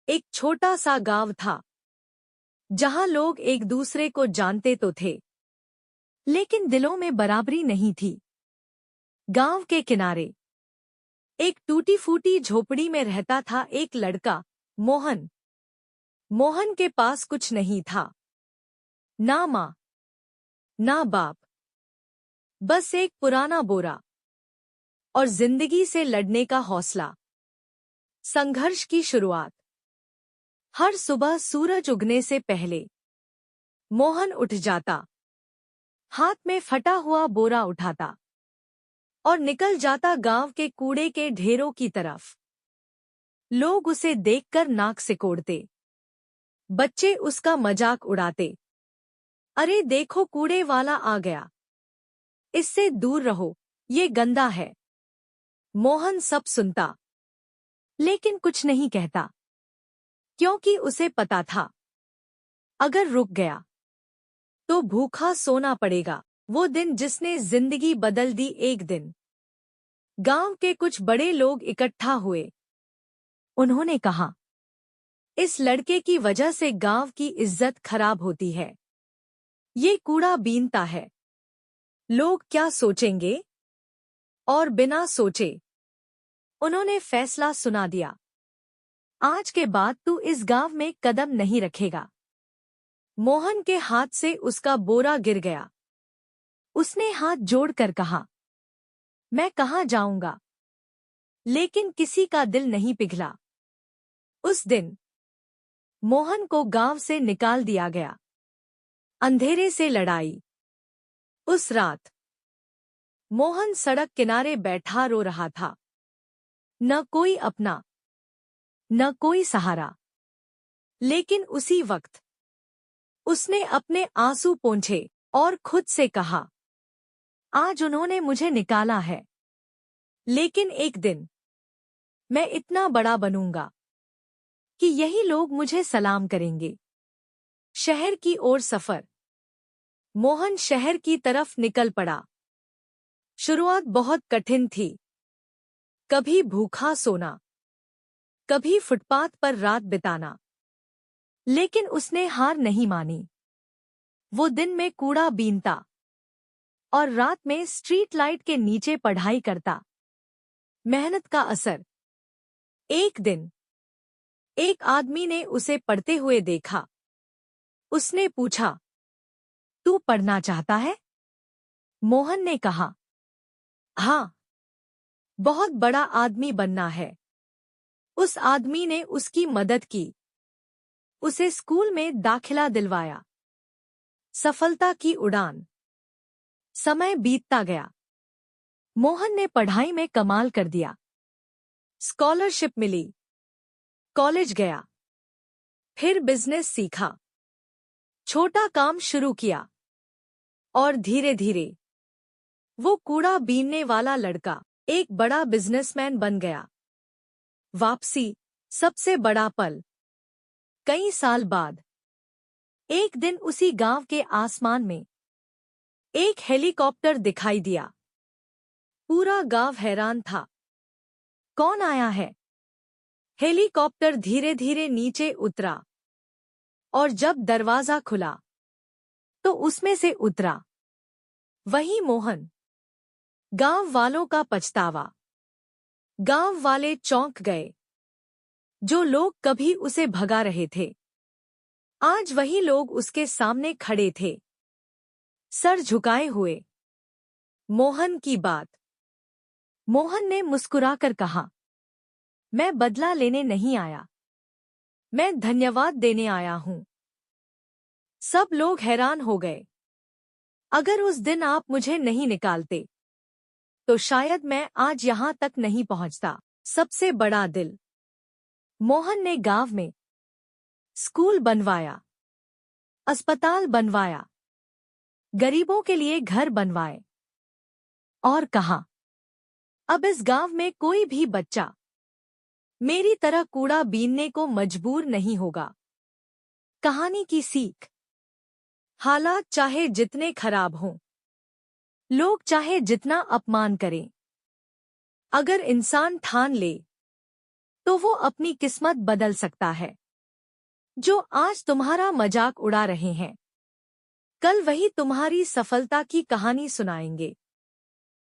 एक छोटा सा गांव था जहां लोग एक दूसरे को जानते तो थे, लेकिन दिलों में बराबरी नहीं थी। गांव के किनारे एक टूटी फूटी झोपड़ी में रहता था एक लड़का, मोहन। मोहन के पास कुछ नहीं था, ना माँ ना बाप, बस एक पुराना बोरा और जिंदगी से लड़ने का हौसला। संघर्ष की शुरुआत। हर सुबह सूरज उगने से पहले मोहन उठ जाता, हाथ में फटा हुआ बोरा उठाता और निकल जाता गांव के कूड़े के ढेरों की तरफ। लोग उसे देखकर नाक सिकोड़ते, बच्चे उसका मजाक उड़ाते। अरे देखो, कूड़े वाला आ गया, इससे दूर रहो, ये गंदा है। मोहन सब सुनता, लेकिन कुछ नहीं कहता, क्योंकि उसे पता था अगर रुक गया तो भूखा सोना पड़ेगा। वो दिन जिसने जिंदगी बदल दी। एक दिन गांव के कुछ बड़े लोग इकट्ठा हुए। उन्होंने कहा, इस लड़के की वजह से गांव की इज्जत खराब होती है। ये कूड़ा बीनता है, लोग क्या सोचेंगे? और बिना सोचे उन्होंने फैसला सुना दिया, आज के बाद तू इस गांव में कदम नहीं रखेगा। मोहन के हाथ से उसका बोरा गिर गया। उसने हाथ जोड़कर कहा, मैं कहाँ जाऊंगा? लेकिन किसी का दिल नहीं पिघला। उस दिन मोहन को गांव से निकाल दिया गया। अंधेरे से लड़ाई। उस रात मोहन सड़क किनारे बैठा रो रहा था। न कोई अपना, न कोई सहारा। लेकिन उसी वक्त उसने अपने आंसू पोंछे और खुद से कहा, आज उन्होंने मुझे निकाला है, लेकिन एक दिन मैं इतना बड़ा बनूंगा कि यही लोग मुझे सलाम करेंगे। शहर की ओर सफर। मोहन शहर की तरफ निकल पड़ा। शुरुआत बहुत कठिन थी। कभी भूखा सोना, कभी फुटपाथ पर रात बिताना, लेकिन उसने हार नहीं मानी। वो दिन में कूड़ा बीनता और रात में स्ट्रीट लाइट के नीचे पढ़ाई करता। मेहनत का असर। एक दिन एक आदमी ने उसे पढ़ते हुए देखा। उसने पूछा, तू पढ़ना चाहता है? मोहन ने कहा, हाँ, बहुत बड़ा आदमी बनना है। उस आदमी ने उसकी मदद की, उसे स्कूल में दाखिला दिलवाया। सफलता की उड़ान। समय बीतता गया। मोहन ने पढ़ाई में कमाल कर दिया। स्कॉलरशिप मिली, कॉलेज गया, फिर बिजनेस सीखा, छोटा काम शुरू किया और धीरे धीरे वो कूड़ा बीनने वाला लड़का एक बड़ा बिजनेसमैन बन गया। वापसी। सबसे बड़ा पल। कई साल बाद एक दिन उसी गांव के आसमान में एक हेलीकॉप्टर दिखाई दिया। पूरा गांव हैरान था। कौन आया है? हेलीकॉप्टर धीरे धीरे नीचे उतरा और जब दरवाजा खुला तो उसमें से उतरा वही मोहन। गांव वालों का पछतावा। गांव वाले चौंक गए। जो लोग कभी उसे भगा रहे थे, आज वही लोग उसके सामने खड़े थे, सर झुकाए हुए। मोहन की बात। मोहन ने मुस्कुराकर कहा, मैं बदला लेने नहीं आया, मैं धन्यवाद देने आया हूं। सब लोग हैरान हो गए। अगर उस दिन आप मुझे नहीं निकालते तो शायद मैं आज यहां तक नहीं पहुंचता। सबसे बड़ा दिल। मोहन ने गांव में स्कूल बनवाया, अस्पताल बनवाया, गरीबों के लिए घर बनवाए और कहा, अब इस गांव में कोई भी बच्चा मेरी तरह कूड़ा बीनने को मजबूर नहीं होगा। कहानी की सीख। हालात चाहे जितने खराब हों, लोग चाहे जितना अपमान करें, अगर इंसान ठान ले तो वो अपनी किस्मत बदल सकता है। जो आज तुम्हारा मजाक उड़ा रहे हैं, कल वही तुम्हारी सफलता की कहानी सुनाएंगे।